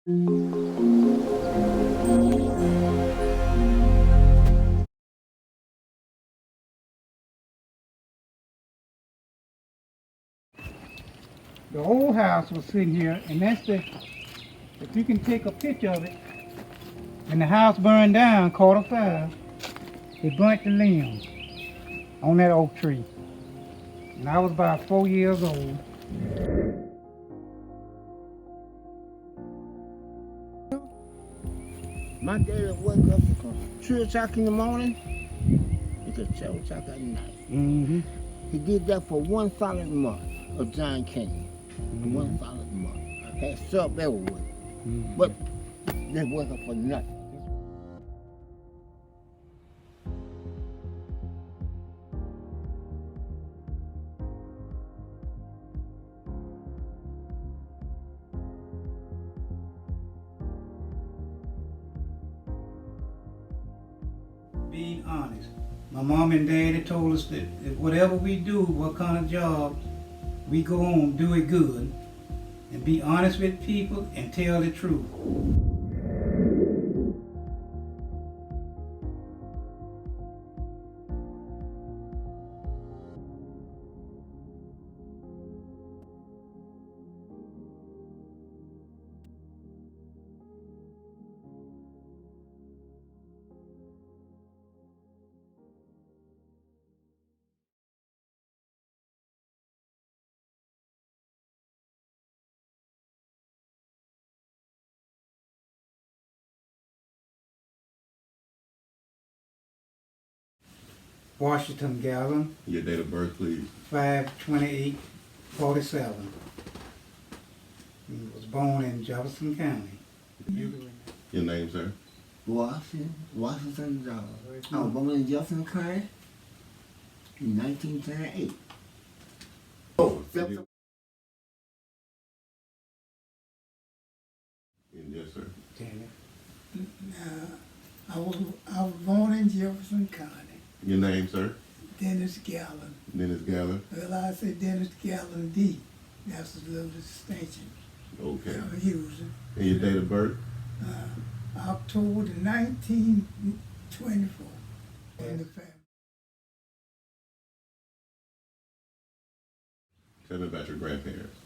The old house was sitting here, and that's the, if you can take a picture of it, when the house burned down, Q5, it burnt the limbs on that oak tree. And I was about 4 years old. My dad would wake up at 3 o'clock in the morning until 7 o'clock at night. Mm-hmm. He did that for one solid month of John King. One solid month. Had stuff everywhere. But they wake up for nothing. Being honest. My mom and daddy told us that whatever we do, what kind of job we go on, do it good, and be honest with people and tell the truth. Washington Gallon, Your date of birth, please. 5/28/47. He was born in Jefferson County. Your name, sir? Washington, I was born in Jefferson County in 1938. Oh, yes, sir. Janet. I was born in Jefferson County. Your name, sir? Dennis Gallon. Dennis Galler. Well, I say Dennis Gallon D. That's a little distinction Okay. I'm using. And your date of birth? October 1924. In the family. Tell me about your grandparents.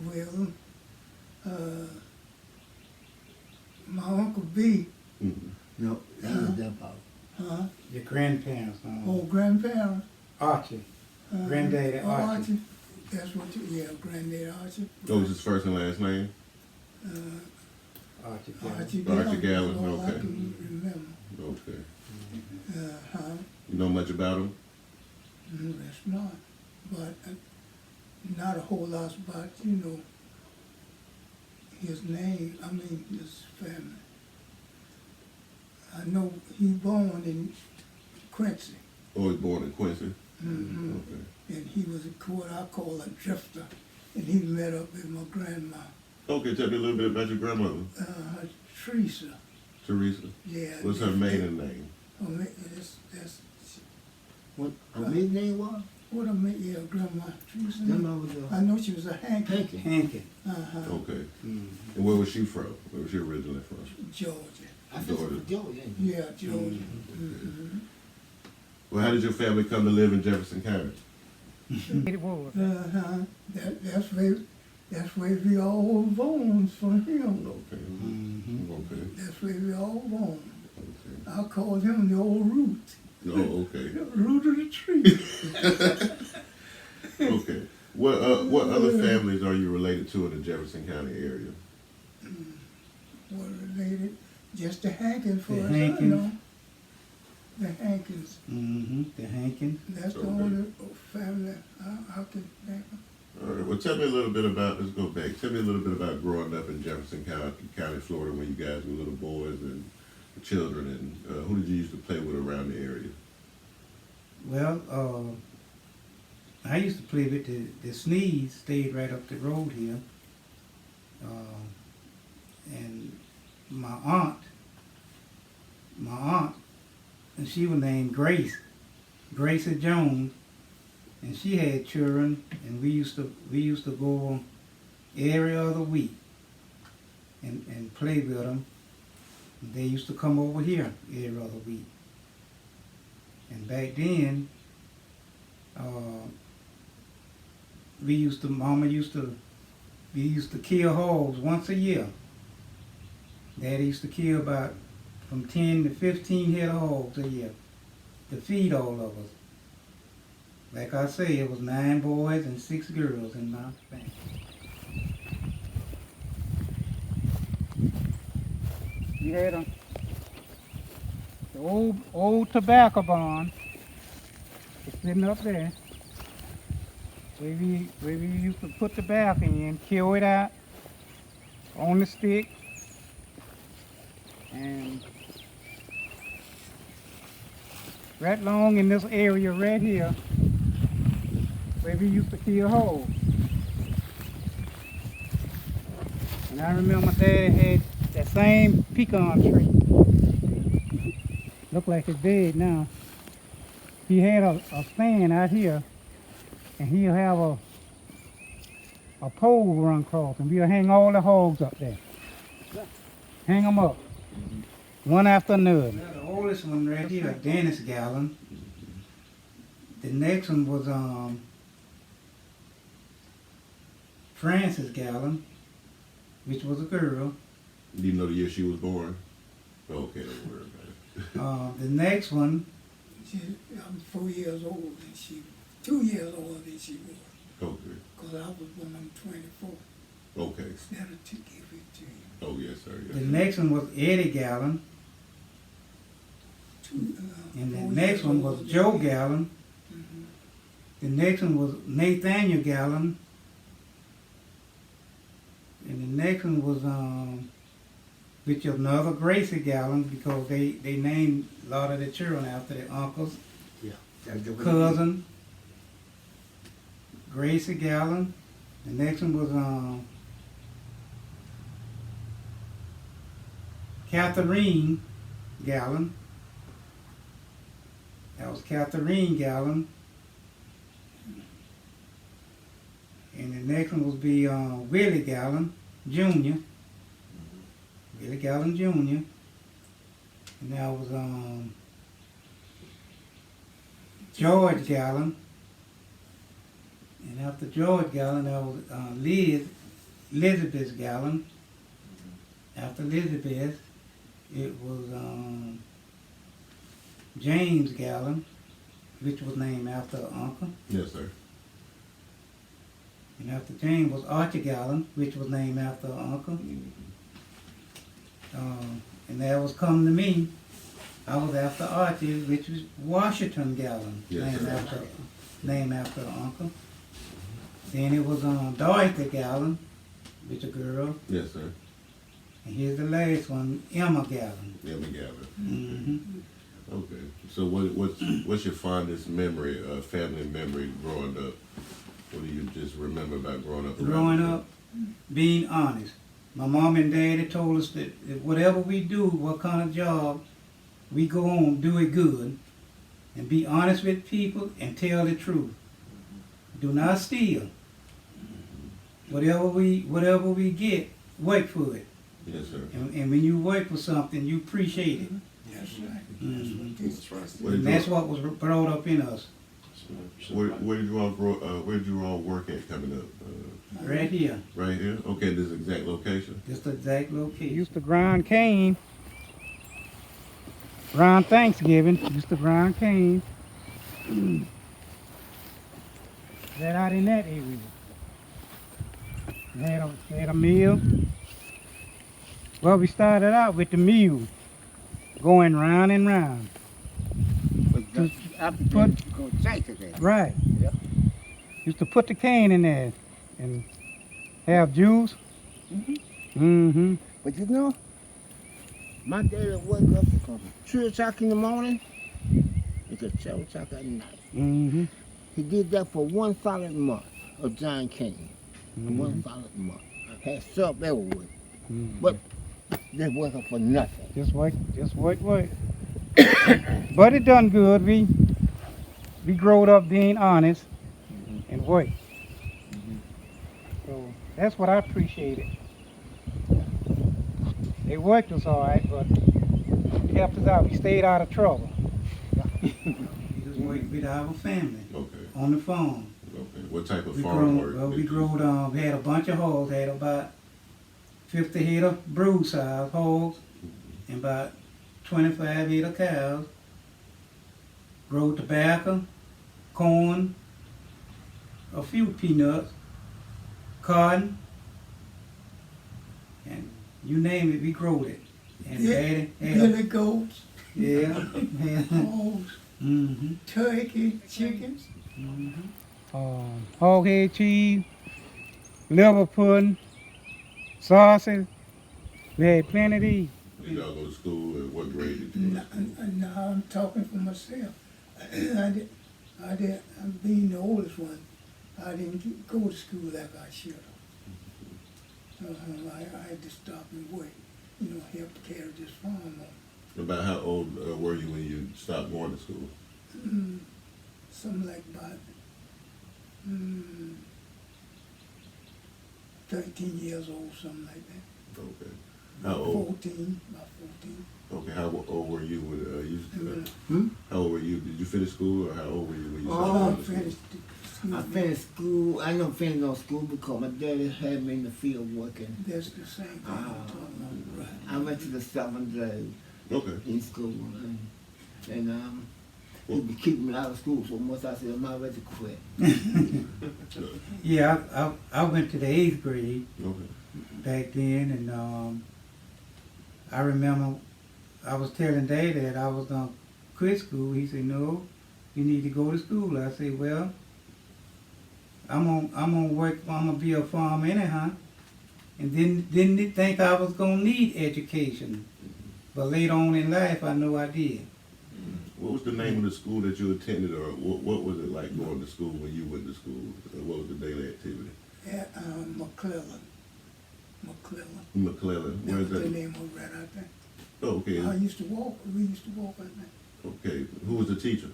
Well, my Uncle B, No, that was that about. Your grandparents. old grandparents. Archie. Granddaddy Archie. That's what Granddaddy Archie. What was his first and last name? Archie Gallon. Archie Archie Gallon, All I okay. can remember. Okay. Huh? You know much about him? That's not. But not a whole lot about, his name, his family. I know he born in Quincy. Oh, he was born in Quincy? Mm-hmm. Okay. And he was what I call a drifter. And he met up with my grandma, Okay, tell me a little bit about your grandmother, Teresa. Teresa. Yeah. What's her maiden name? That's What her maiden name was? what I meant, Grandma Teresa. Grandma was I know she was a Hanky. Hanky. Hankin. Okay. And where was she from? Where was she originally from? Georgia. I think it was Georgia. Yeah, Georgia. Mm-hmm. Well, how did your family come to live in Jefferson County? It was. That's where we all born from him. Okay. Mm-hmm. Okay. That's where we all born. Okay. I call him the old root. Oh, okay. The root of the tree. Okay. What other families are you related to in the Jefferson County area? What related? Just the Hankins for The us, Hankins. I know. The Hankins. Mm-hmm. The Hankin. That's the Okay. only family I can think of. All right. Well, tell me a little bit about. Let's go back. Tell me a little bit about growing up in Jefferson County, Florida, when you guys were little boys and children, and who did you used to play with around the area? Well, I used to play with the Sneeds, stayed right up the road here. And my aunt, and she was named Gracie Jones, and she had children, and we used to go every other week and play with them. They used to come over here every other week. And back then, we used to kill hogs once a year. Daddy used to kill about from 10 to 15 head of hogs a year to feed all of us. Like I say, it was 9 boys and 6 girls in my family. We had the old tobacco barn sitting up there. Where we used to put tobacco in, kill it out on the stick, and right along in this area right here, where we used to kill hogs. And I remember Dad had that same pecan tree. Look like it's dead now. He had a stand out here, and he'll have a pole run across, and we'll hang all the hogs up there. Hang them up, one after another. The oldest one right here, Dennis Gallon. The next one was Frances Gallon, which was a girl. Do you know the year she was born? Okay, don't worry about it. The next one, I'm 4 years old and she 2 years older than she was. Okay. Because I was born on 24. Okay. Instead of to give it to you. Oh, yes, sir. Yes, the sir. next one was Eddie Gallon, and the 4 next years one was older than Joe me. Gallon. Mhm. The next one was Nathaniel Gallon. And the next one was which is another Gracie Gallon, because they named a lot of the children after their uncles, cousin. Gracie Gallon. The next one was Catherine Gallon. That was Catherine Gallon. And the next one would be Willie Gallon Jr. Willie Gallon Jr. And that was George Gallon. And after George Gallon, that was Elizabeth Gallon. After Elizabeth, it was James Gallon, which was named after an uncle. Yes, sir. And after James was Archie Gallon, which was named after an uncle. And that was come to me. I was after Archie, which was Washington Gallon, Yes, sir. named after an uncle. Then it was Dorothy Gallon, which a girl. Yes, sir. And here's the last one, Emma Gallon. Emma Gallon. Mm-hmm. Okay. So what's your fondest memory, family memory growing up? What do you just remember about growing up? Growing up, being honest. My mom and daddy told us that whatever we do, what kind of job, we go on, do it good, and be honest with people and tell the truth. Do not steal. Whatever we get, work for it. Yes, sir. And when you work for something, you appreciate it. That's right. Mhm. That's what this What And did that's you, what was brought up in us, where did you all work at coming up? right here. Right here? Okay, this exact location? Just the exact location. Used to grind cane. Around Thanksgiving, used to grind cane. That out in that area. They had a mill. Well, we started out with the mule, going round and round. But after Put- that, go take it there. Right. Yep. Used to put the cane in there and have juice. Mhm. Mm-hmm. But you know, my daddy wake up from 2 o'clock in the morning until 7 o'clock at night. Mm-hmm. He did that for 1 solid month of John King. Mhm. 1 solid month. Had sub everywhere. Mhm. But they wasn't for nothing. Just work. But it done good. We growed up being honest and work. So that's what I appreciated. They worked us all right, but it helped us out. We stayed out of trouble. We just worked with our family Okay. on the farm. Okay. What type of We farm grew, work? well, we did you- grew, we had a bunch of hogs, had about 50 head of brood size hogs and about 25 head of cows. Grow tobacco, corn, a few peanuts, cotton, and you name it, we growed it. And Yeah, daddy had Billy goats, yeah, hogs, mm-hmm. turkey, chickens. Hog head cheese, liver pudding, sausage. We had plenty of these. Did y'all go to school, and what grade did you go to school? Now I'm talking for myself. I'm being the oldest one. I didn't go to school like I should have. I had to stop and work, help carry this farm on. About how old were you when you stopped going to school? Something like about 13 years old, something like that. Okay. How old? 14, about 14. Okay. How old were you when you? Hmm? How old were you? Did you finish school, or how old were you when you Oh, started I going to school? finished school. I finished school. I don't finish no school because my daddy had me in the field working. That's the same thing I'm talking about. Right. I went to the 7th grade Okay. in school, and he would keep me out of school. So once I said, I'm not ready to quit. Yeah, I went to the 8th grade Okay. back then, and I remember I was telling Dad that I was gonna quit school. He said, "No, you need to go to school." I said, "Well, I'm gonna work. I'm gonna be a farmer anyhow." And didn't think I was gonna need education, but later on in life, I know I did. What was the name of the school that you attended, or what was it like going to school when you went to school? What was the daily activity? At McClellan. McClellan. That Where's was the that? name of right out there. Oh, okay. We used to walk out there. Okay. Who was the teacher?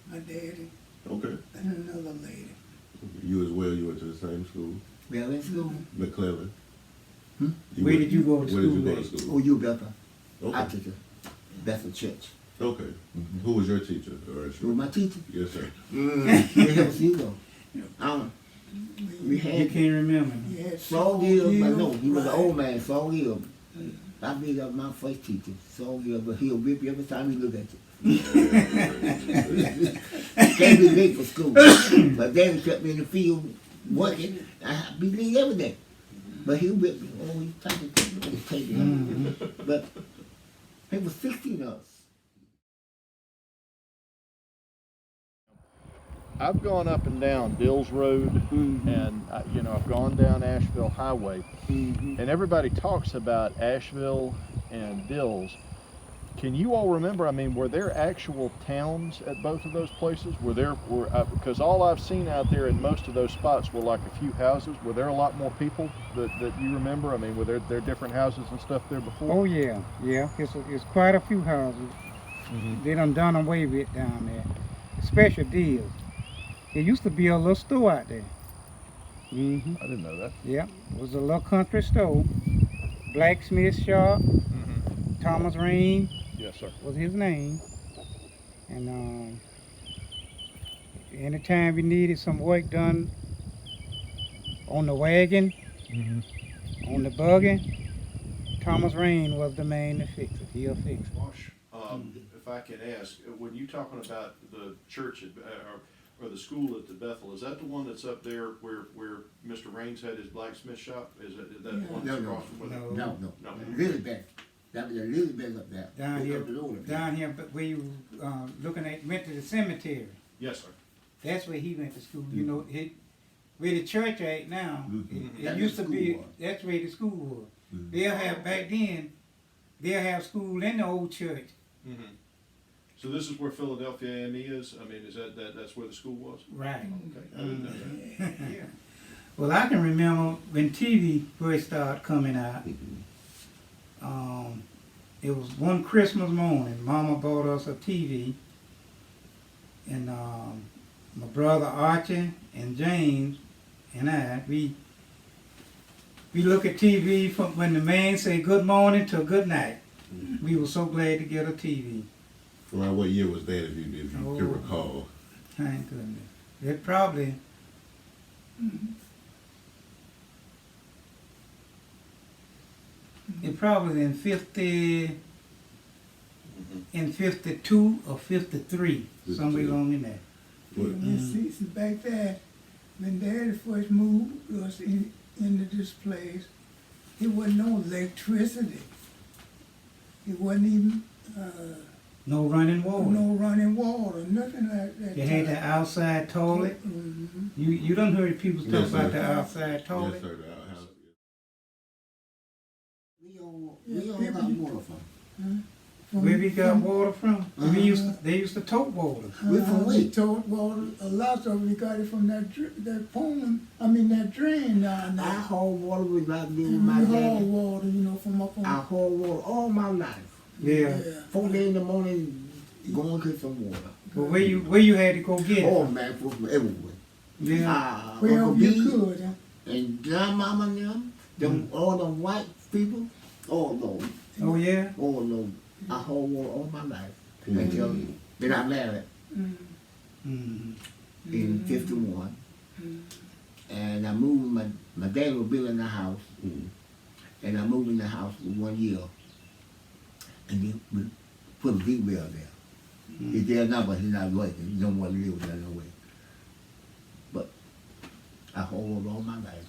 My daddy Okay. and another lady. You as well. You went to the same school, Well, in school. McClellan. Hmm? Where did you go to Where did school you go at? to Oh, school? you Bethel. I Okay. took the Bethel Church. Okay. Who was your teacher? Or Who was my teacher? Yes, sir. Where else you go? We You had can't remember. You had Saul Gill, but no, he was an right. old man, Saul Gill. I believe that was my first teacher, Saul Gill, but he'll whip you every time he look at you. Can't be late for school. But then he kept me in the field working. I had to be late every day. But he'll whip me. Oh, he's taking But he was 16 of us. I've gone up and down Dills Road, and I've gone down Asheville Highway, and everybody talks about Asheville and Dills. Can you all remember? I mean, were there actual towns at both of those places? Because all I've seen out there in most of those spots were like a few houses. Were there a lot more people that you remember? I mean, were there different houses and stuff there before? Oh yeah. It's quite a few houses. They done away with down there. Special deals. There used to be a little store out there. I didn't know that. Yeah, it was a little country store. Blacksmith shop. Thomas Rain Yes, sir. was his name. And anytime we needed some work done on the wagon, on the buggy, Thomas Rain was the man to fix it. He'll fix it. Wash, if I can ask, when you talking about the church or the school at the Bethel, is that the one that's up there where Mr. Raines had his blacksmith shop? Is that the one that's No, across from where? No. No. No. Elizabeth. That was Elizabeth up there. Down They here, up the road up there. down here, but where you looking at, went to the cemetery. Yes, sir. That's where he went to school. You know, where the church at now. It That's used to where the be. school was. That's where the school was. They'll have back then. They'll have school in the old church. So this is where Philadelphia AME is? I mean, is that's where the school was? Right. Okay, I didn't know that. Yeah. Well, I can remember when TV first started coming out. It was one Christmas morning. Mama bought us a TV, and my brother Archie and James and I, We look at TV from when the man say good morning to good night. We were so glad to get a TV. Around what year was that, if you Oh. can recall? Thank goodness. It probably. It probably in 50, in 52 or 53, somewhere 52. along in there. See, back there, when Daddy first moved us into this place, there wasn't no electricity. It wasn't even No running water. no running water, nothing like that. You had the outside toilet. Mhm. You done heard people talk Yes, about sir. the outside toilet. Yes, sir. The outhouse. We all got water from. Where we got water from? Uh-huh. They used to tote water. We from We where? told water, a lot of it, we got it from that pond, that drain down I there. haul water with my We my haul daddy. water, from up on. I haul water all my life. Yeah. 4 days in the morning, going to get some water. But where you had to go get it? Oh man, from everywhere. Yeah. Wherever Uncle you B could, huh? and grandmama and them, all them white people, all those, Oh yeah. all those. I haul water all my life. Mhm. Until then I married Mm-hmm. in 51. And I moved, my dad was building a house, Mhm. and I moved in the house for 1 year. And then we put a big well there. He's there now, but he's not working. He don't want to live there no way. But I hauled all my life.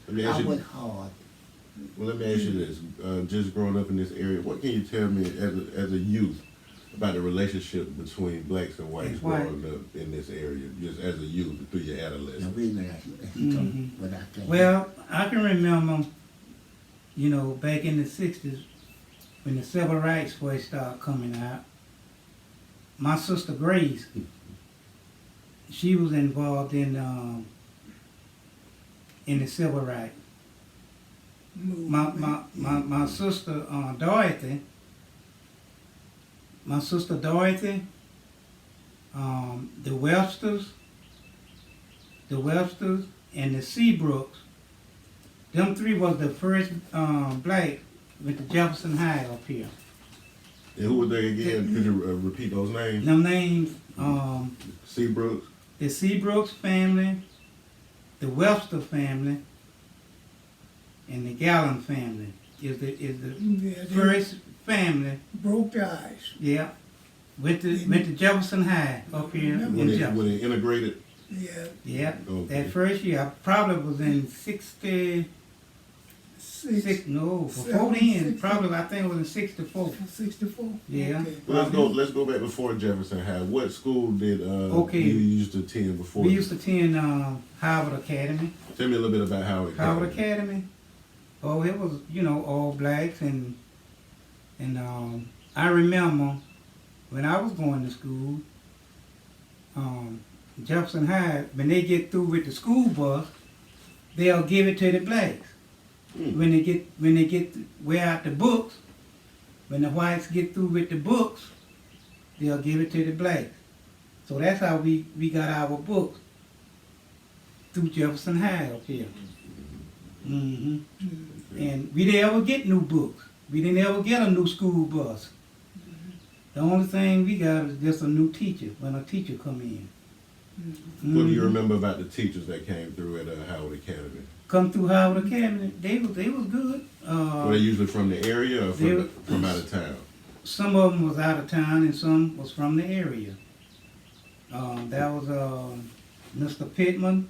Let me ask I you. worked hard. Well, let me ask you this: just growing up in this area, what can you tell me as a youth about the relationship between blacks and whites And white. growing up in this area, just as a youth through your Now adolescence? wait a minute, he told me what I think. Well, I can remember, back in the 60s, when the civil rights first started coming out, my sister Grace, she was involved in the civil rights. My sister Dorothy, the Websters and the Seabrooks, them three was the first black with the Jefferson High up here. And who were they again? Could you repeat those names? Them names, Seabrooks. the Seabrooks family, the Webster family, and the Gallen family is the Yeah, they first family. broke the ice. Yeah, with the Jefferson High up here in When Jefferson. they integrated. Yeah, Yeah, Okay. that first year I probably was in 66. No, before then, probably I think it was in 64. 64? Yeah. Okay. Well, let's go back before Jefferson High. What school did Okay. you used to attend before? We used to attend Howard Academy. Tell me a little bit about Howard Academy. Howard Academy. Oh, it was all blacks and I remember when I was going to school, Jefferson High, when they get through with the school bus, they'll give it to the blacks. When they get wear out the books, when the whites get through with the books, they'll give it to the blacks. So that's how we got our books through Jefferson High up here. hmm And we didn't ever get new books. We didn't ever get a new school bus. The only thing we got is just a new teacher when a teacher come in. What do you Mhm. remember about the teachers that came through at Howard Academy? Come through Howard Academy, they was good. Were they usually from the area or they- from out of town? Some of them was out of town and some was from the area. That was Mr. Pittman.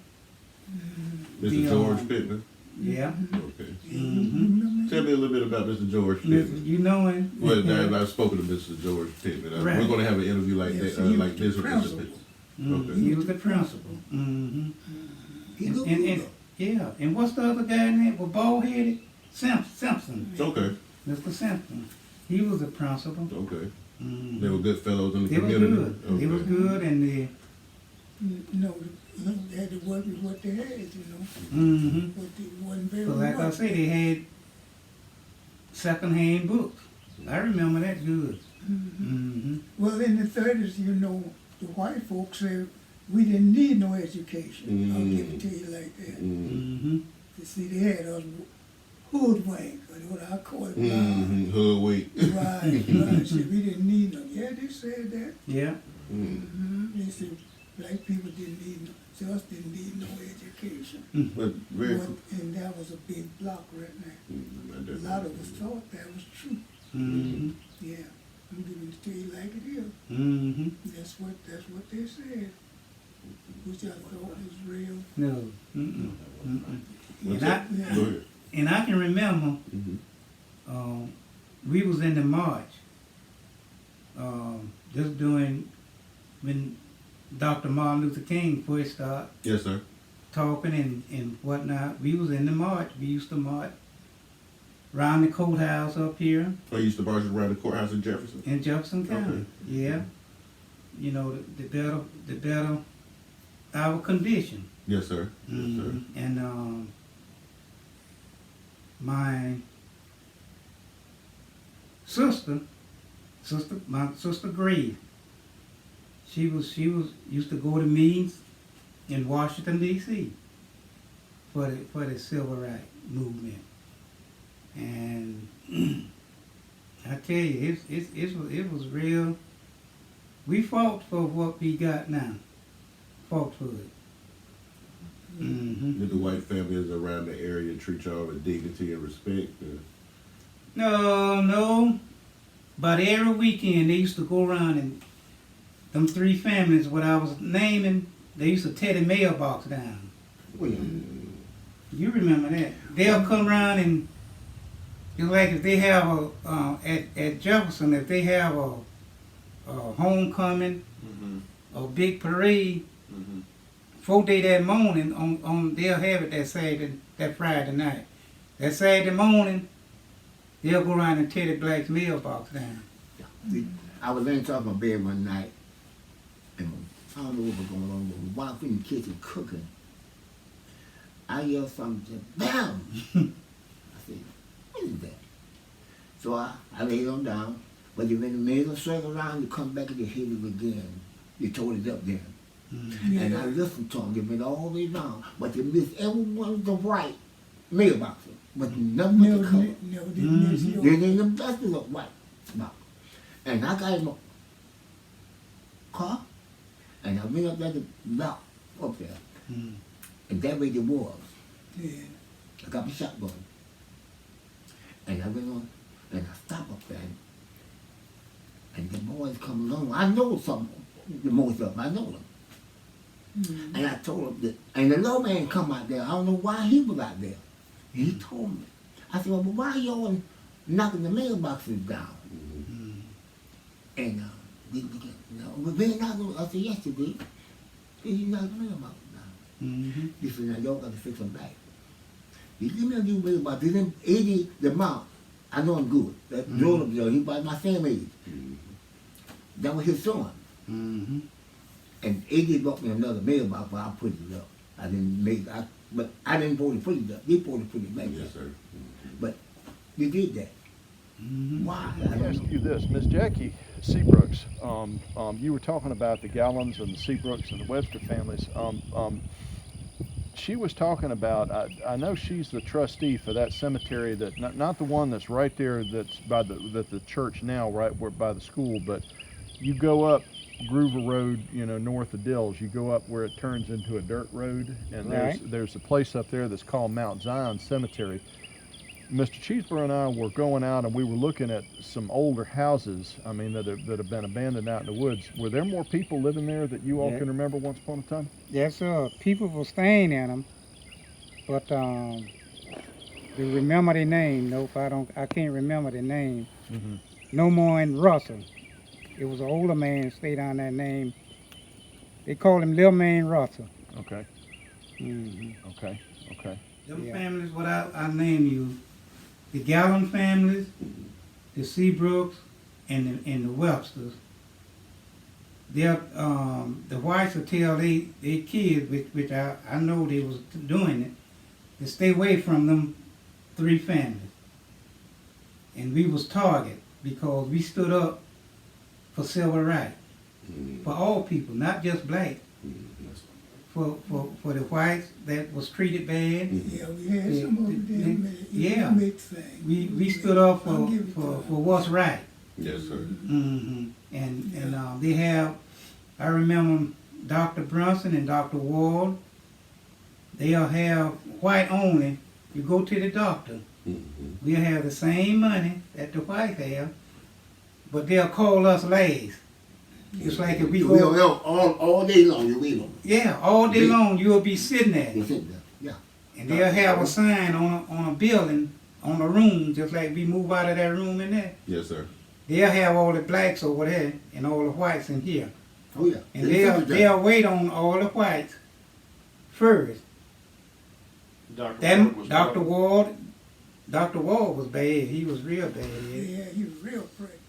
Mr. The, George Pittman? Yeah. Okay. hmm Tell me a little bit about Mr. George Pittman. You know him. Well, I've spoken to Mr. George Pittman. Right. We're going to have an interview like Yes, that, he was like this the with Mr. principal. Pittman. Mhm. Okay. He was the principal. hmm He looked And good. yeah, and what's the other guy name? Was bald headed? Simpson. Okay. Mr. Simpson. He was the principal. Okay. Mhm. They were good fellows in the They was community. good. They was Okay. good, and they. They had to work with what they had, Mm-hmm. but they wasn't very So like I much. say, they had second-hand books. I remember that good. Mm-hmm. Well, in the 30s, the white folks said we didn't need no education. I'll give it to you like that. Mm. Mm-hmm. You see, they had us hoodwinked, or what I call it, Mm-hmm. Hoodwink. right. Said we didn't need them. Yeah, they said that. Yeah. They said black people didn't need no, us didn't need no education. But very. And that was a big block right now. I A definitely lot of us thought that was true. Mm-hmm. Yeah, I'm giving it to you like it is. Mm-hmm. That's what they said. Which I thought was real. No. Mm-mm. Mm-mm. What's And I, up? Go ahead. and I can remember, Mm-hmm. we was in the march, just doing, when Dr. Martin Luther King first started Yes, sir. talking and whatnot. We was in the march. We used to march around the courthouse up here I used to march around the courthouse in Jefferson. in Jefferson County. Okay. Yeah. You know, the better our condition. Yes, sir. Yes, sir. Mhm. And my my sister Grace, she used to go to meetings in Washington D.C. for the civil rights movement, and I tell you, it was real. We fought for what we got now. Fought for it. Mm-hmm. Did the white families around the area treat y'all with dignity and respect? No. But every weekend they used to go around and them three families, what I was naming, they used to tear the mailbox down. You remember that? They'll come around and it's like if they have at Jefferson, if they have a homecoming, a big parade, 4 days that morning on they'll have it that Friday night. That Saturday morning, they'll go around and tear the black mailbox down. I was laying top of my bed one night, and I don't know what was going on, but my wife in the kitchen cooking. I yelled something, said, "Bam!" I said, "What is that?" So I laid on down, but when the minute circle around, you come back and you hit it again. You tore it up then. Mm-hmm. And I listened to them, they went all the way down, but they missed every one of the white mailboxes, but nothing but the color. Never did miss Mhm. yours. They didn't the best of the white box. And I got in my car, and I went up there to knock up there, Mm. and that way it was. Yeah. I got my shotgun, and I went on, and I stopped up there, and the boys come along. I know some, the most of them, I know them. Mm. And I told him that, and the little man come out there. I don't know why he was out there. And he told me. I said, "Well, but why y'all knocking the mailboxes down?" Mm. And we been knocking. I said, "Yes, you did." He knocked the mailbox down. Mm-hmm. He said, "Now y'all got to fix them back." He give me a new mailbox. He didn't 80 the amount. I know I'm good. That drove up there. He about my same age. That was his son. Mm-hmm. And AJ brought me another mailbox, but I put it up. I didn't vote to put it up. They voted to put it back Yes, there. sir. But they did that. Mm-hmm. Why? I Let me don't ask know. you this, Miss Jackie Seabrooks. You were talking about the Gallons and the Seabrooks and the Webster families. She was talking about. I know she's the trustee for that cemetery that not the one that's right there. That's by the church now, right where by the school. But you go up Groover Road, north of Dills. You go up where it turns into a dirt road, and Right. there's a place up there that's called Mount Zion Cemetery. Mr. Cheeseborough and I were going out and we were looking at some older houses, that have been abandoned out in the woods. Were there more people living there that you all Yeah. can remember once upon a time? Yes, sir. People were staying in them, but do you remember their name? Nope, I can't remember their name. Mm-hmm. No more in Russell. It was an older man stayed on that name. They called him Lil Man Russell. Okay, Mm-hmm. okay. Them Yeah. families, what I name you, the Gallon families, the Seabrooks, and the Websters. They're, the whites will tell they kids, which I know they was doing it, to stay away from them three families. And we was targeted because we stood up for civil rights, for all people, not just black, for the whites that was treated bad. Yeah, we had some of them. Yeah. Mixed thing. We stood up I'll for, give it to for, them. for what's right. Yes, sir. Hmm And they have, I remember Dr. Brunson and Dr. Ward, they'll have white only. You go to the doctor, we'll have the same money that the whites have, but they'll call us last. It's like if we You will go, know all day long, you will. yeah, all day long you'll be sitting there. You sit there, yeah. And they'll have a sign on a building, on a room, just like we move out of that room in there. Yes, sir. They'll have all the blacks over there and all the whites in here. Oh, yeah. And They sit there. they'll wait on all the whites first. Then Dr. Ward was bad. He was real bad. Yeah, he was real prick.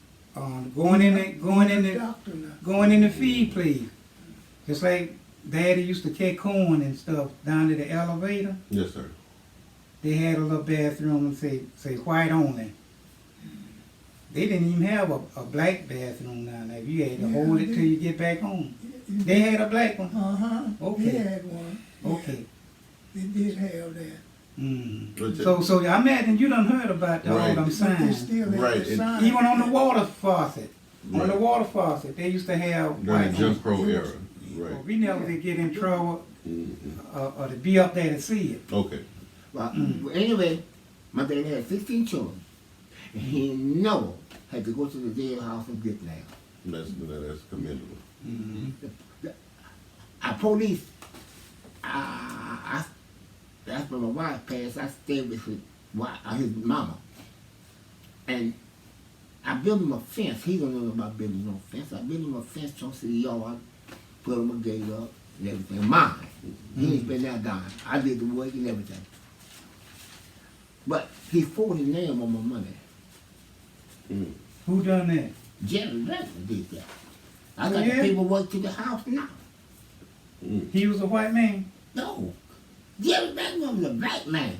Going in Doctor now. the feed, please. Just like Daddy used to catch corn and stuff down to the elevator. Yes, sir. They had a little bathroom and say white only. They didn't even have a black bathroom down there. You had to hold it till you get back home. They had a black one. Okay. He had one. Yeah, Okay. they did have that. So I imagine you done heard about all Right. them But they signs. still had Right, the and sign. Even on the water faucet. On the Right. water faucet, they used to have During white the Jim on. Crow era. Well, Right. we never did get in trouble Mm-hmm. or to be up there to see it. Okay. Well, anyway, my dad had 16 children. And he never had to go to the jailhouse and get down. That's commendable. Our police, that's when my wife passed, I stayed with his mama. And I built him a fence. He don't know about building no fence. I built him a fence on the yard, put him a gate up and everything. Mine. He ain't spend that dime. I did the work and everything. But he forged his name on my money. Who done that? Jerry Blackman did that. I Oh, got yeah? the paperwork to the house now. He was a white man? No. Jerry Blackman was a black man.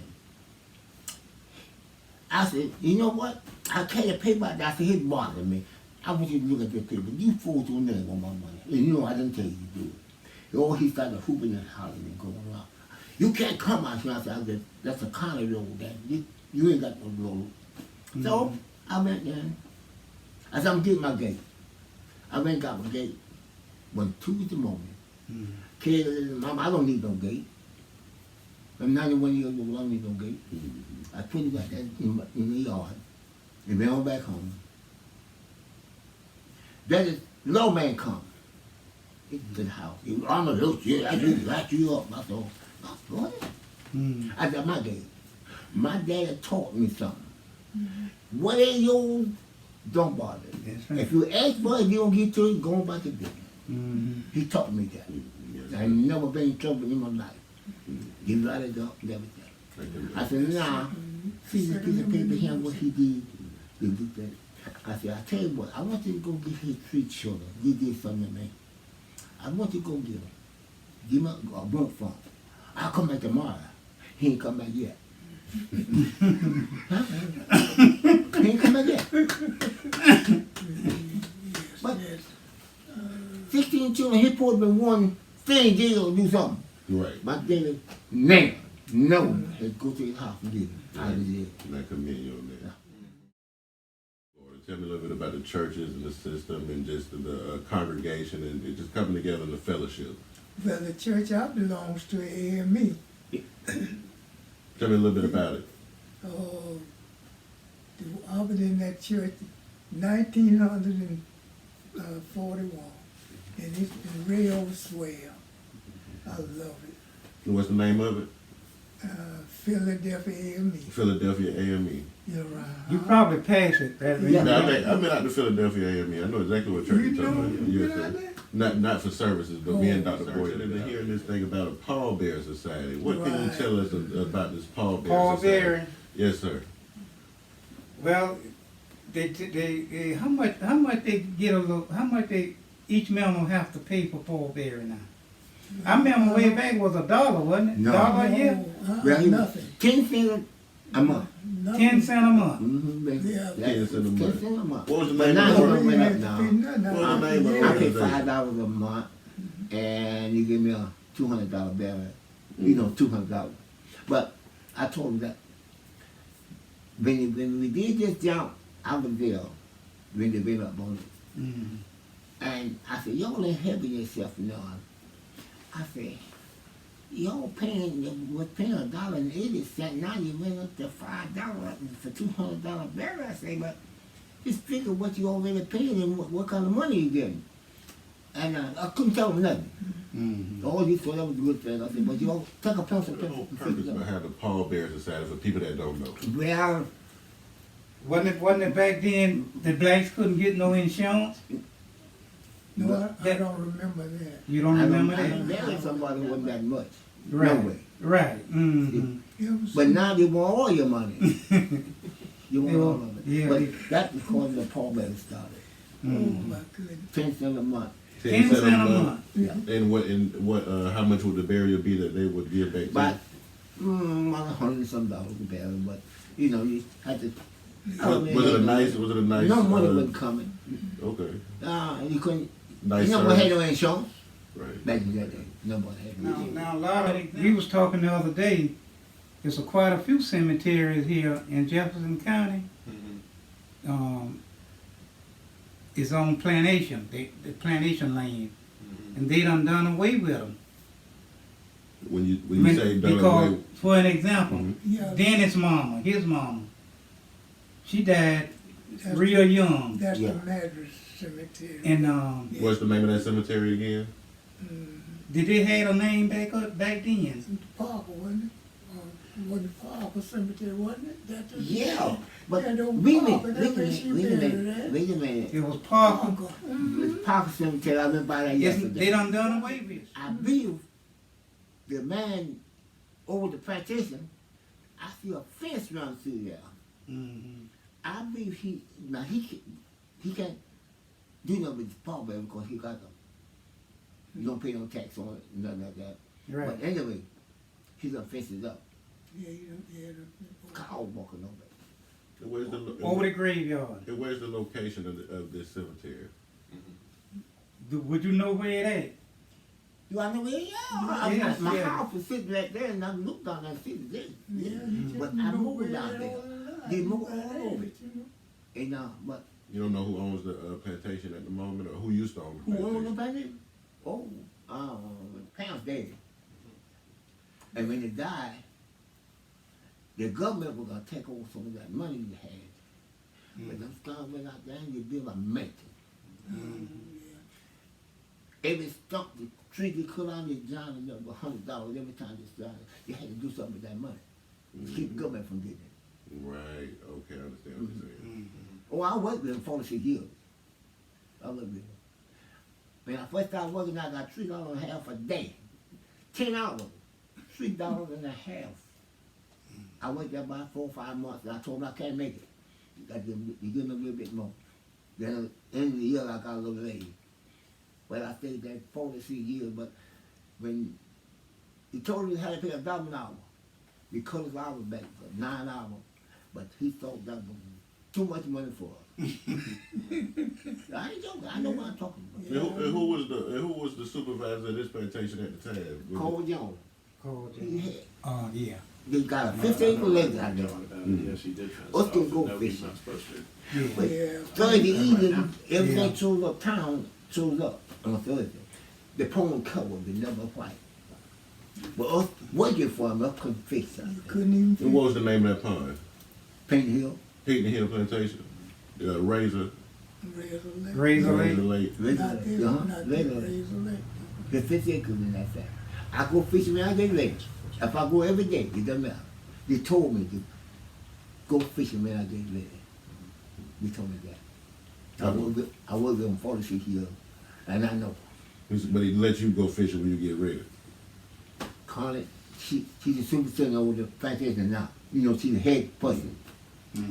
I said, you know what? I carry a paper out there. I said, it's bothering me. I want you to look at this paper. You forged your name on my money. And you know I didn't tell you to do it. Oh, he started hooping and hollering and going around. You can't come out here. I said, that's a county road there. You ain't got no road. So I went there. I said, I'm getting my gate. I went and got my gate. One Tuesday morning. Kid, Mama, I don't need no gate. I'm 91 years old, I don't need no gate. I put it back there in the yard and went on back home. Then the low man come into the house. He was on the loose, yeah, I just lock you up. I thought, what? I got my gate. My dad taught me something. What ain't yours, don't bother. That's right. If you ask for it, you don't get to it, go back to get it. He taught me that. I've never been in trouble in my life. He write it up and everything. I said, nah, see this piece of paper here, what he did. He did that. I said, I tell you what, I want you to go get his 3 children. He did something to me. I want you to go get him. Give him a bump for him. I'll come back tomorrow. He ain't come back yet. He ain't come back yet. But 16 children, he put me one thing, jail or do something. Right. My daddy, now, no, had go to his house and get him out of jail. And I commend you on that. Lord, tell me a little bit about the churches and the system and just the congregation and just coming together in the fellowship. Well, the church I belongs to, AME. Tell me a little bit about it. I was in that church 1941, and it's been real swell. I love it. And what's the name of it? Philadelphia AME. Philadelphia AME. You're right. You probably passed it. That Yeah. Now, I've been out to Philadelphia AME. I know exactly what church You you're talking know, about. you Yes, been out sir. there? Not for services, but me and Dr. Oh, Boyd have been hearing this thing about a pallbearer society. What can you Right. tell us about this pallbearer Paul society? Berry. Yes, sir. Well, they how much they get how much they each member have to pay for Paul Berry now? I remember way back was $1, wasn't it? No. $1 a year? Well, he was Nothing. 10 cents a month. 10 cents a month. Yeah. 10 cents a month. 10 cents a month. What was the But name now of he the done organization? went up What now. What was the name of the I pay organization? $5 a month, and you give me $200 barrel, you know, $200. But I told him that when we did this jump, I was there when they went up on it. Mm-hmm. And I said, y'all ain't helping yourself now. I said, y'all was paying $1.80. Now you went up to $5 for $200 barrel. I say, but just figure what you already paying and what kind of money you getting. And I couldn't tell them nothing. Mm-hmm. All you thought that was a good thing. I said, but you all take a pencil, The whole and purpose figure it out. behind the pallbearer society for people that don't know. Well, Wasn't it back then the blacks couldn't get no insurance? No, I don't remember that. You don't remember I that? married somebody who wasn't that much. Right. No way. Right. Mm-hmm. It was But now they want all your money. You want all of it. Yeah. But that's because the pallbearer started. oh my goodness. 10 cents a month. 10 cents a month. Yeah. And how much would the burial be that they would give back to But you? $100 some dollars a barrel, but you know, you had to. Was it a nice? No money wasn't coming. Okay. You couldn't. Nice You never had service. no insurance Right. back in that day. Nobody had no insurance. Now a lot of we was talking the other day. There's quite a few cemeteries here in Jefferson County. Mhm. It's on plantation, the plantation land, Mhm. and they done away with them. When you say done because, away. for an example, Mhm. Yeah, Dennis' mama, his mama, she died that's, real young, that's Yeah. the Madras Cemetery. and What's the name of that cemetery again? did they have a name back then? Parker, wasn't it? Wasn't it Parker Cemetery, wasn't it? That's the- Yeah, but Yeah, don't wait a pop minute, it, wait a that makes you minute, better, wait a minute. It was Parker. Parker. It's Parker Cemetery. I went by that They yesterday. done away with it. I believe the man over the plantation, I see a fence running through there. Mm-hmm. I believe he can't do nothing with his pallbearer because he got them. You don't pay no tax on it, nothing like that. Right. But anyway, he's gonna fence it up. Yeah, the Cow walking over it. And where's the Over the graveyard. and where's the location of this cemetery? Would you know where it at? Do I know where? Yeah. Yes, My yeah. house was sitting right there, and I looked down that city there. Yeah, you But just I know moved where out it there. all lies. They moved You all got over it, it. you know. And but You don't know who owns the plantation at the moment, or who used to own the who plantation? owned the plantation? Oh, Pam's daddy. And when he died, the government was gonna take over some of that money he had. But them scum went out there and they built a mansion. Every stump, the tree they cut on the John and up $100 every time they started. They had to do something with that money to keep the government from getting it. Right. Okay, I understand what you're saying. Oh, I worked with him 46 years. I worked with him. When I first started working, I got $3.50 a day. 10 hours, $3.50. I worked there about 4 or 5 months, and I told him I can't make it. You give me a little bit more. Then at the end of the year, I got a little raise. Well, I stayed there 46 years, but when he told me he had to pay $1 an hour, we cut his hours back for 9 hours, but he thought that was too much money for us. I ain't joking. I know what I'm talking about. And who was the supervisor of this plantation at the time? Was Cole Jones. He had, Yeah. they got a 50-acre lake out there. Yes, he did fence Us off, can and go no, he's fishing. not supposed to. Yeah. But Yeah. Thursday evening, everything Yeah. chose up, town chose up on Thursday. The pond covered, they never white. But us working for him, us couldn't fix it. You couldn't even And what was the name of that pond? Paint Hill, Peyton Hill Plantation. Razor. Razor Lake. Razor Lake. Lake. Not this, not this, Razor Lake. The 50 acres in that side. I go fishing around that lake. If I go every day, it doesn't matter. They told me to go fishing around that lake. They told me that. I worked with them 46 years, and I know. But he let you go fishing when you get ready. Connie, she's the superintendent over the plantation now. You know, she's the head person.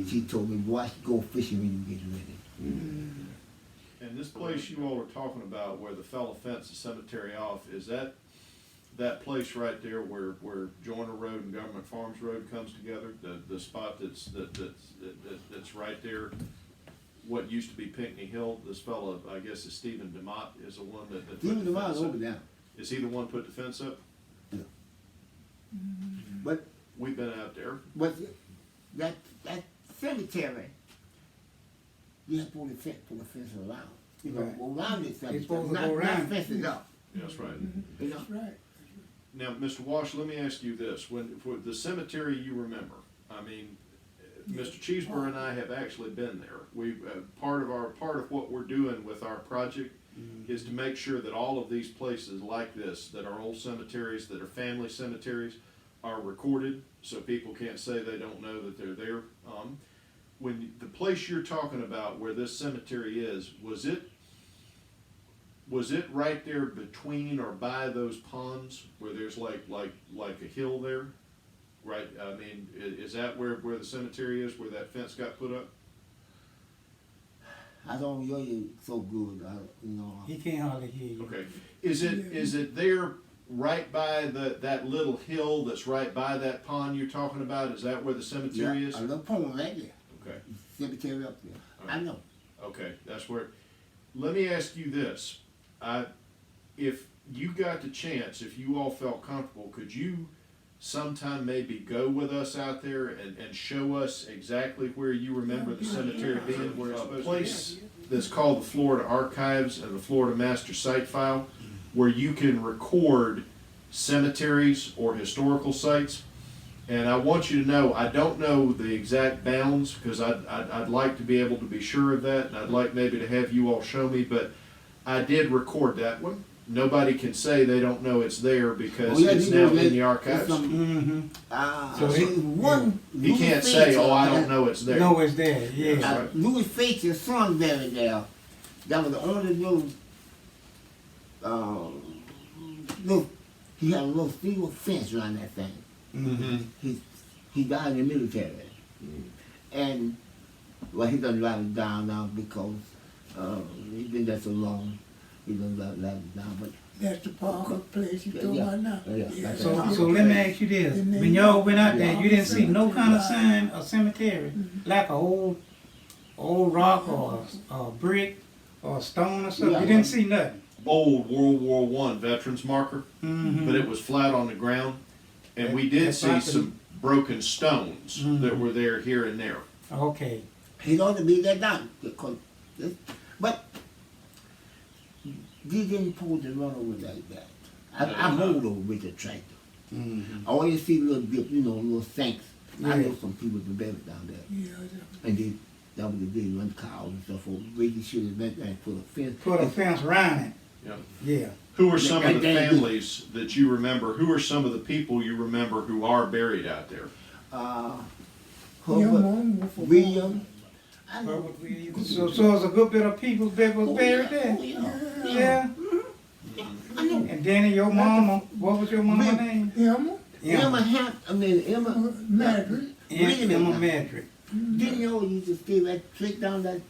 She told me, boy, I should go fishing when you get ready. And this place you all are talking about where the fellow fenced the cemetery off, is that place right there where Joyner Road and Government Farms Road comes together? The spot that's right there, what used to be Pinckney Hill? This fellow, I guess is Stephen DeMott, is the one that. Even the miles over there. Is he the one put the fence up? But We've been out there. that cemetery, you have to put the fence around. You know, Right. around it, It's supposed to not go around. fence it up. That's right. You know? That's right. Now, Mr. Wash, let me ask you this: when for the cemetery you remember, I mean, Mr. Cheeseburger and I have actually been there. We part of what we're doing with our project is to make sure that all of these places like this, that are old cemeteries, that are family cemeteries, are recorded, so people can't say they don't know that they're there. When the place you're talking about, where this cemetery is, was it right there between or by those ponds where there's like a hill there? Right, I mean, is that where the cemetery is, where that fence got put up? I don't hear you so good, you know. He can't hardly hear you. Okay, is it there right by that little hill that's right by that pond you're talking about? Is that where the cemetery is? A little pond right there. Okay. Cemetery up there. I know. Okay, that's where, let me ask you this, if you got the chance, if you all felt comfortable, could you sometime maybe go with us out there and show us exactly where you remember the cemetery being, where it's a place that's called the Florida Archives and the Florida Master Site File, where you can record cemeteries or historical sites. And I want you to know, I don't know the exact bounds, because I'd like to be able to be sure of that, and I'd like maybe to have you all show me, but I did record that one. Nobody can say they don't know it's there, because it's now in the archives. So He can't say, oh, I don't know it's there. No, it's there, yeah. That's right. Louis Faith's son buried there. That was the only little, he had a little steel fence around that thing. He died in the military. And, well, he done let it down now because he's been there so long. He done let it down. But That's the park place you talking about now. Yeah. So let me ask you this, when y'all went out there, you didn't see no kind of sign of cemetery, like a old rock or a brick or a stone or something, you didn't see nothing? Old World War I veterans marker, but it was flat on the ground. And we did see some broken stones that were there here and there. Okay. he ought to be let down. But they didn't pull the run over like that. I moved over with the tractor. I always see little dip, little sinks. I know some people that buried down there. Yeah, And that was the day run cows and stuff over. Really should have went there and put a fence. Put a fence around it. Yeah. Yeah. Who are some of the families that you remember? Who are some of the people you remember who are buried out there? Herbert, William. So it's a good bit of people that was buried there. Yeah. I know. And Danny, your mama, what was your mama's name? Emma, Emma Margaret. Emma Madrick. Didn't you always used to stay right straight down that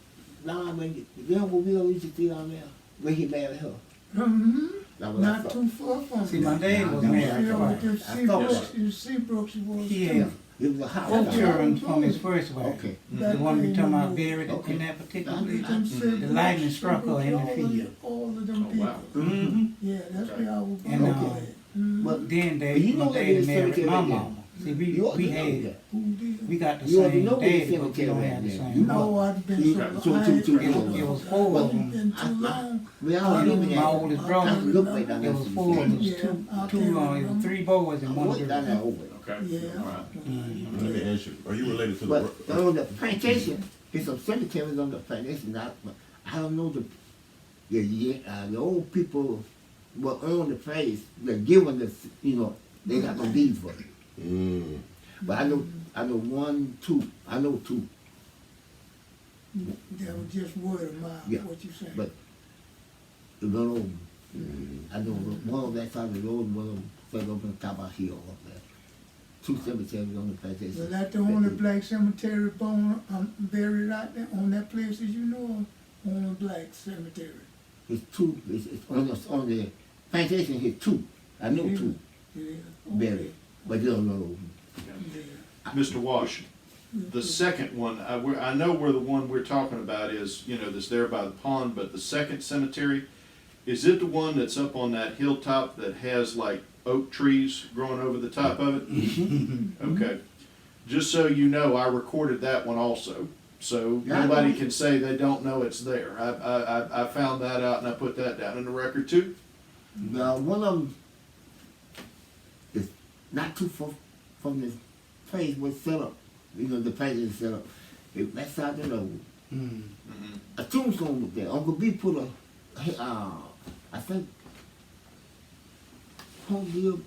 line when the Uncle Will used to stay down there where he married her? That was Not too far from See, me. my dad was Yeah, married Yeah, twice. with them Seabrooks was. He Yeah. had It was a house. 4 children from his first wife. Okay. The one we talking about buried Okay. in that particular Okay. place. The lightning struck her in the field. All of them Oh, wow. people. Mm-hmm. Yeah, that's where I was And, born. But Then But you know my that daddy there's married cemetery my right there. mama. See, we you ought to know had, that. Who did? we got the You ought to same know there's daddy, but we cemetery don't right have the there. same No, mother. I've been You so got long. two It was 4 of them. Been too long. We all live in My that. oldest brother, I look right down it there. was 4 of them. It was Yeah, I two, can't it was remember. 3 boys I and 1 went down girl. there over. Okay. Yeah. All right. Let me ask you, are you related to But the, on the plantation, there's some cemeteries on the plantation. I don't know the old people were on the place. They're given the, they got no deeds for it. But I know 1, 2. I know 2. That was just word of mouth, Yeah, what you saying. but the run over. I know one of that side of the road, one of them fell up on top of a hill up there. 2 cemeteries on the plantation. Was that the only black cemetery buried out there on that place that you know of? Only black cemetery. It's 2. It's on the plantation. It's 2. I know 2 Yeah. buried, but you don't know. Yeah. Mr. Wash, the second one, I know where the one we're talking about is, that's there by the pond, but the second cemetery, Is it the one that's up on that hilltop that has like oak trees growing over the top of it? Okay. Just so you know, I recorded that one also. So Yeah, I nobody know. can say they don't know it's there. I found that out and I put that down in the record too. Now, one of them is not too far from the place where set up. You know, the place is set up. That side of the road. A tombstone was there. Uncle B put I think, Punk Gill,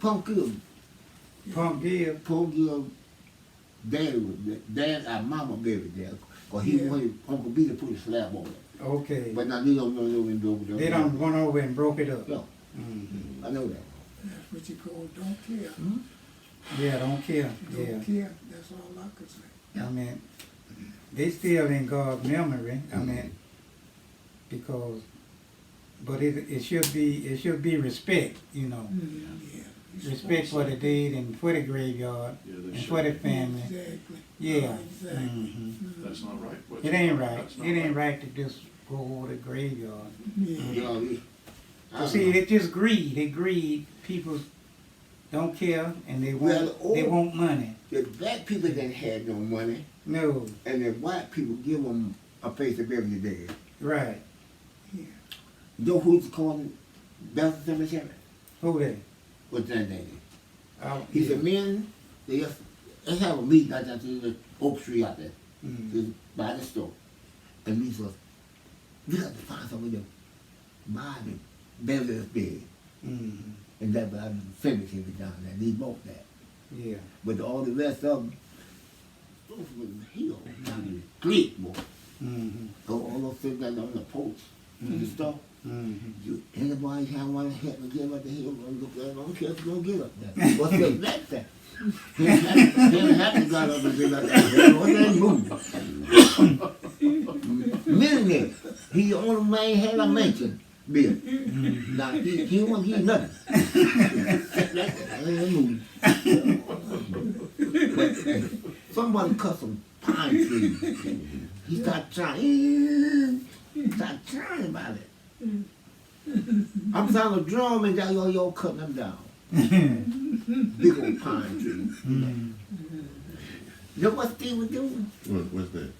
daddy was there. Dad, our mama buried there. Cause he wanted Uncle B to put a slab on it. Okay. But now they don't know when They done went over and broke it up. Yeah, Mhm. I know that. That's what you call don't care. Yeah, don't care. Yeah. Don't care, that's all I could say. I mean, they still in God's memory. I mean, because, but it should be respect, you know, Yeah. You're respect for supposed the dead and for the graveyard Yeah, they and should. for the to. family. Exactly. Yeah. Exactly. Mhm. That's not right. What It you- ain't right. that's not It ain't right to just go over the graveyard. Yeah. You know, I don't See, know. it just greed. They greed. People don't care and they Well, want money. The black people didn't have no money, No, and the white people give them a place to bury the dead. right. You know who's calling Bethel Cemetery? Who they? What's that name? He Yeah. said, men, they have a meeting out there to the Oak Tree out there, Mhm. just by the store. And he said, we got to find somebody to buy the bury us dead. Mhm. And that by the cemetery down there, they bought that. Yeah. But all the rest of them, those were the hills, down in the creek, boy. Mhm. All those things that on the post, in the store. Mhm. You, anybody have one help me get up the hill, I'm gonna don't care if you don't get up there. What's that black thing? He happy got up and get up there. What's that movement? Millionaire. He the only man had a mention, Bill. Now he won't give nothing. That ain't moving. Somebody cut some pine trees. He started trying. About it. I'm trying to drum and y'all cutting them down. Big old pine trees. Mhm. You know what Steve was doing What's that?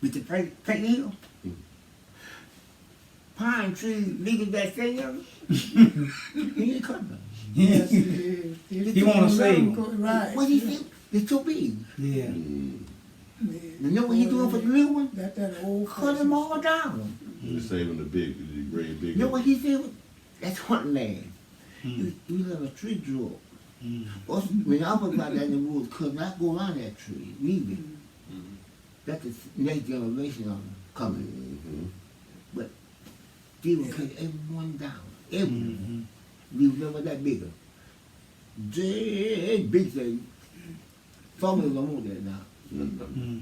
with the paint hill? Pine trees leaving that thing up. He ain't cutting them. Yes, it is. He wanna save 'em. Right. What he think? They're too big. Yeah. Yeah. You know what he doing for the little one? That old. Cut them all down. They're saving the great big. You know what he said? That's hunting land. Mhm. You have a tree drawer. Mhm. Us, when I was out there in the woods, could not go around that tree, leave it. That's the next generation of them coming. Mhm. But they will cut everyone down. Everyone. Mhm. You remember that bigger. Big thing. Some of them don't want that now. Mhm.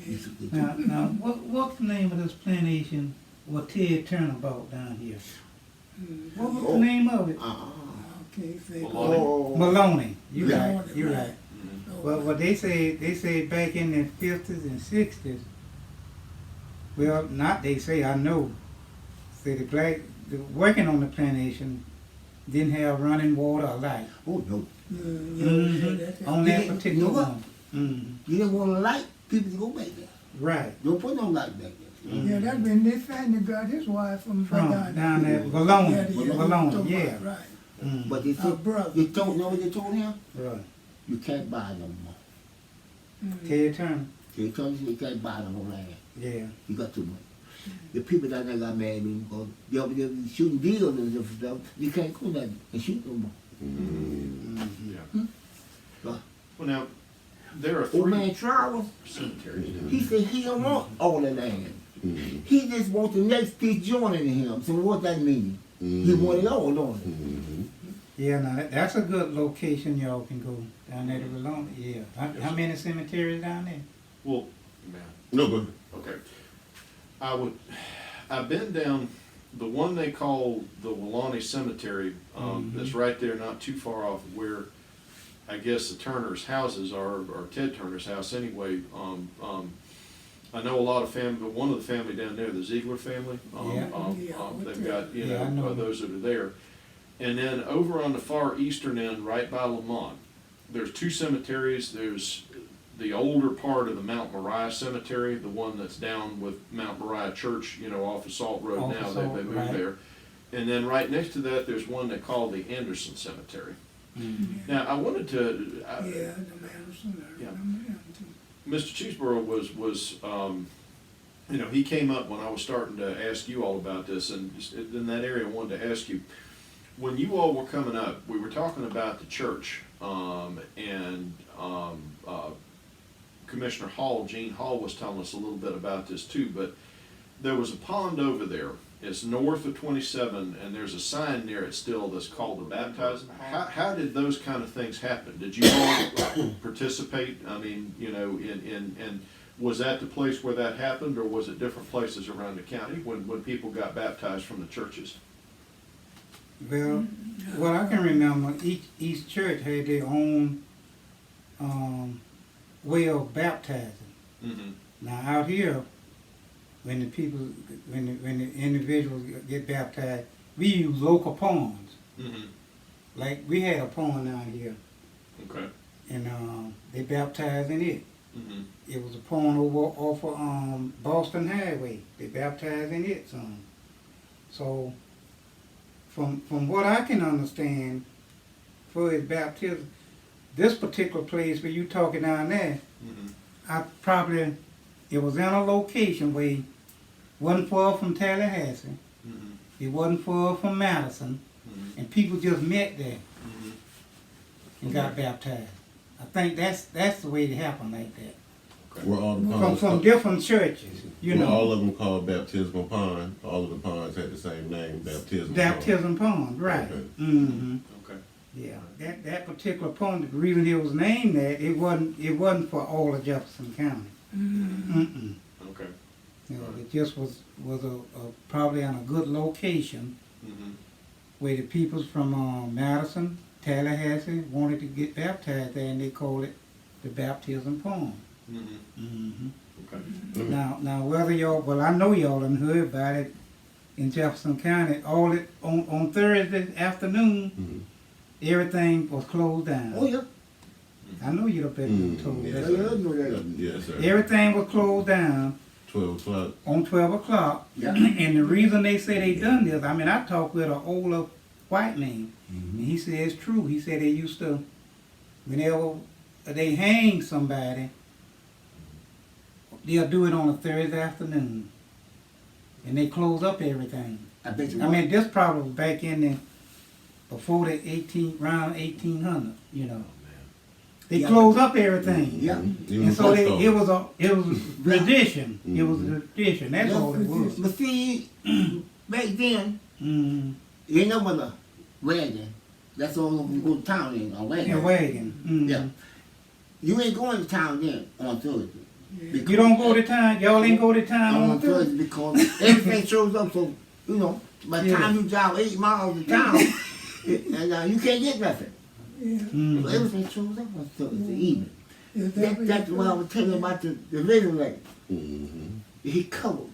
It's- it's- Now, what's the name of this plantation what Ted Turner bought down here? What was the name of it? Okay, say. Maloney. Maloney. You Yeah. right. You're right. Well, what they say back in the 50s and 60s. Well, not they say. I know. Say the working on the plantation didn't have running water or light. Oh, no. Mhm. On that You particular know what? one. Mhm. You didn't want to light people to go back there. Right. Don't put no light back there. Yeah, that been this family got his wife from From down down there, Yeah, Maloney. yeah, Maloney. Yeah. Right. Mhm. But they Our said, brother. you don't know what they told him? Right. You can't buy no more. Ted Turner. They told him you can't buy no more land. Yeah. You got too much. The people down there got mad at him because they over there shooting deals and different stuff. You can't go there and shoot no more. Mhm. Well, now, there are Old 3 man Charles, cemeteries down he said he don't want all the land. Mhm. He just wants the next piece joining him. So what that mean? He want it all, don't he? Mhm. Yeah, now that's a good location y'all can go down there to Maloney. Yeah. How many cemeteries down there? Well, man, No, go ahead. okay. I've been down, the one they call the Wallonie Cemetery, that's right there not too far off of where I guess the Turner's houses are, or Ted Turner's house anyway. I know a lot of family, but one of the family down there, the Ziegler family, they've got, you Yeah, I know, know. those that are there. And then over on the far eastern end, right by Lamont, there's two cemeteries. There's the older part of the Mount Moriah Cemetery, the one that's down with Mount Moriah Church, you know, off of Salt Road Off of now, Salt, they moved right. there. And then right next to that, there's one they call the Anderson Cemetery. Now, I wanted to, Yeah, the Madison, I Yeah. remember him too. Mr. Cheeseborough was you know, he came up when I was starting to ask you all about this, and just in that area, I wanted to ask you, when you all were coming up, we were talking about the church, and Commissioner Hall, Gene Hall, was telling us a little bit about this too, but there was a pond over there. It's north of 27, and there's a sign near it still that's called the baptizing. How did those kind of things happen? Did you all participate? I mean, you know, in was that the place where that happened, or was it different places around the county when people got baptized from the churches? Well, what I can remember, each church had their own way of baptizing. Mm-hmm. Now out here, when the individuals get baptized, we use local ponds. Mm-hmm. Like we had a pond down here, Okay. and they baptized in it. Mm-hmm. It was a pond off of Boston Highway. They baptized in it some. So, from what I can understand, for his baptism, this particular place where you talking down there, Mm-hmm. It was in a location where it wasn't far from Tallahassee, Mm-hmm. it wasn't far from Madison, Mm-hmm. and people just met there Mm-hmm. and got baptized. I think that's the way it happened like that. Were all the From ponds different churches, you were know. all of them called baptismal pond? All of the ponds had the same name, baptismal. Baptism pond, right. Okay. Mm-hmm. Okay. Yeah, that particular pond, the reason it was named that, it wasn't for all of Jefferson County. Mm-mm. Okay. You know, it just was a probably on a good location Mm-hmm. where the peoples from Madison, Tallahassee wanted to get baptized there, and they called it the baptism pond. Mm-hmm. Mm-hmm. Okay. Now whether y'all, I know y'all done heard about it in Jefferson County. On Thursday afternoon, Mhm. everything was closed down. Oh, yeah. I know you'd have been told Yes, that. Yeah, I know that. Yes, sir. Everything was closed down 12 o'clock. on 12 o'clock. Yeah. And the reason they say they done this, I mean, I talked with an older white man, and he said it's true. He said they used to, whenever they hang somebody, they'll do it on a Thursday afternoon. And they close up everything. I bet you I mean, this probably was back in the, before the around 1800, you know. They Yeah. closed up everything. Yeah. Even And so post office. it was tradition. It was a tradition. That's all it was. But see, back then, Mm. you know what a wagon, that's all we go to town in, a wagon. A wagon. Mm. Yeah. You ain't going to town then on Thursday. You don't go to town. Y'all ain't go to town on on Thursday. Thursday because everything shows up. So you know, by the Yeah. time you drive 8 miles to town, and you can't get nothing. Yeah. Mm. So everything shows up on Thursday evening. Is that what That's you what I was telling you about the living lake. Mhm. He covered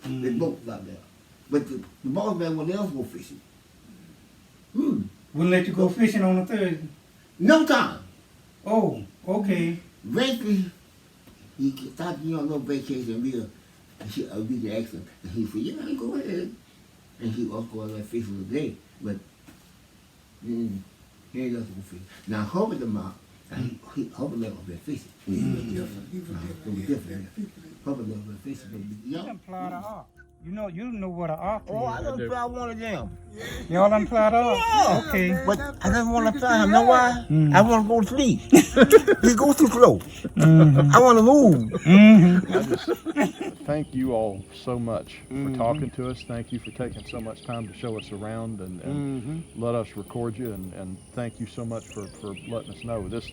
the Mm. boats out there, but the boss man wouldn't else go fishing. Wouldn't let you go fishing on a Thursday. No time. Oh, okay. Basically, he thought you on a little vacation. We to ask him, and he said, "Yeah, go ahead." And he was going to fish for the day, but he ain't going to go fish. Now, Hubbard them out, and Hubbard never been fishing. He was different. He was It was different. different. Hubbard never been fishing, but You young. done plowed a ark. You know what an ark Oh, I is. done try one of them. Y'all done plowed a ark? Yeah. Okay. But I don't want to try him. Know why? Mm. I want to go to sleep. He goes too slow. Mm-hmm. I want to move. Mm-hmm. I just thank you all so much Mhm. for talking to us. Thank you for taking so much time to show us around and let us record you. And thank you so much for letting us know. This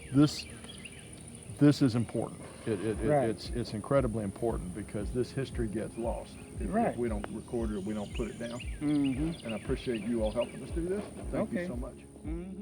is important. Right. It's incredibly important because this history gets lost if Right. we don't record it or we don't put it down. Mm-hmm. And I appreciate you all helping us do this. Thank Okay. you so much. Mm-hmm.